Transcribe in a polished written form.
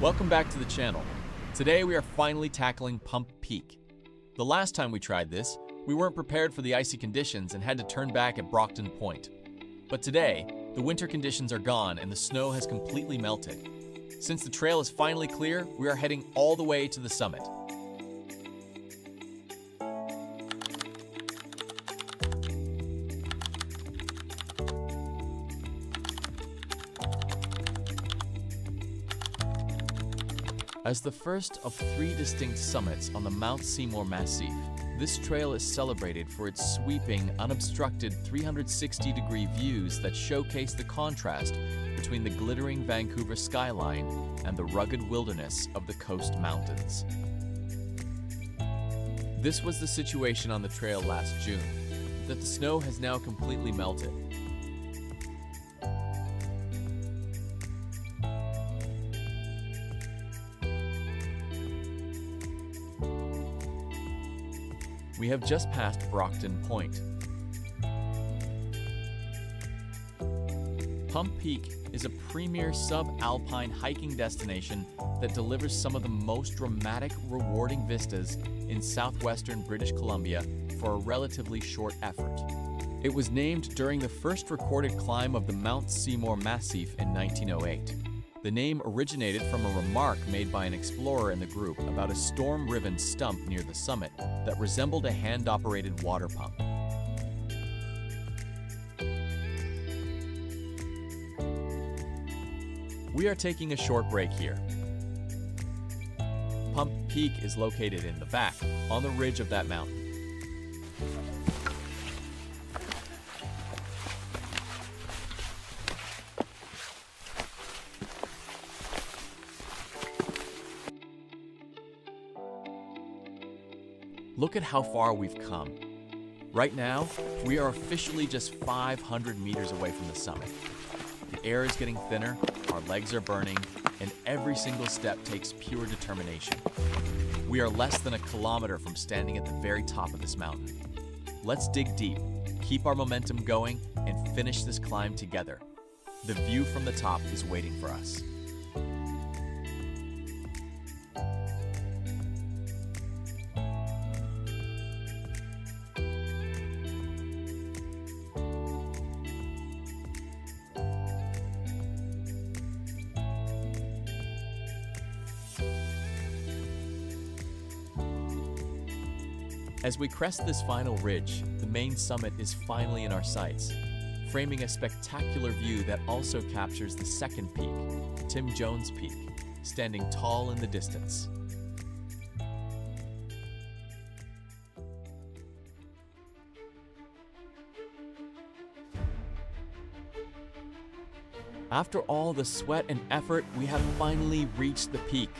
Welcome back to the channel. Today we are finally tackling Pump Peak. The last time we tried this, we weren't prepared for the icy conditions and had to turn back at Brockton Point. But today, the winter conditions are gone and the snow has completely melted. Since the trail is finally clear, we are heading all the way to the summit. As the first of 3 distinct summits on the Mount Seymour Massif, this trail is celebrated for its sweeping, unobstructed 360-degree views that showcase the contrast between the glittering Vancouver skyline and the rugged wilderness of the coast mountains. This was the situation on the trail last June, that the snow has now completely melted. We have just passed Brockton Point. Pump Peak is a premier sub-alpine hiking destination that delivers some of the most dramatic, rewarding vistas in southwestern British Columbia for a relatively short effort. It was named during the first recorded climb of the Mount Seymour Massif in 1908. The name originated from a remark made by an explorer in the group about a storm-riven stump near the summit that resembled a hand-operated water pump. We are taking a short break here. Pump Peak is located in the back, on the ridge of that mountain. Look at how far we've come. Right now, we are officially just 500 meters away from the summit. The air is getting thinner, our legs are burning, and every single step takes pure determination. We are less than a kilometer from standing at the very top of this mountain. Let's dig deep, keep our momentum going, and finish this climb together. The view from the top is waiting for us. As we crest this final ridge, the main summit is finally in our sights, framing a spectacular view that also captures the second peak, Tim Jones Peak, standing tall in the distance. After all the sweat and effort, we have finally reached the peak.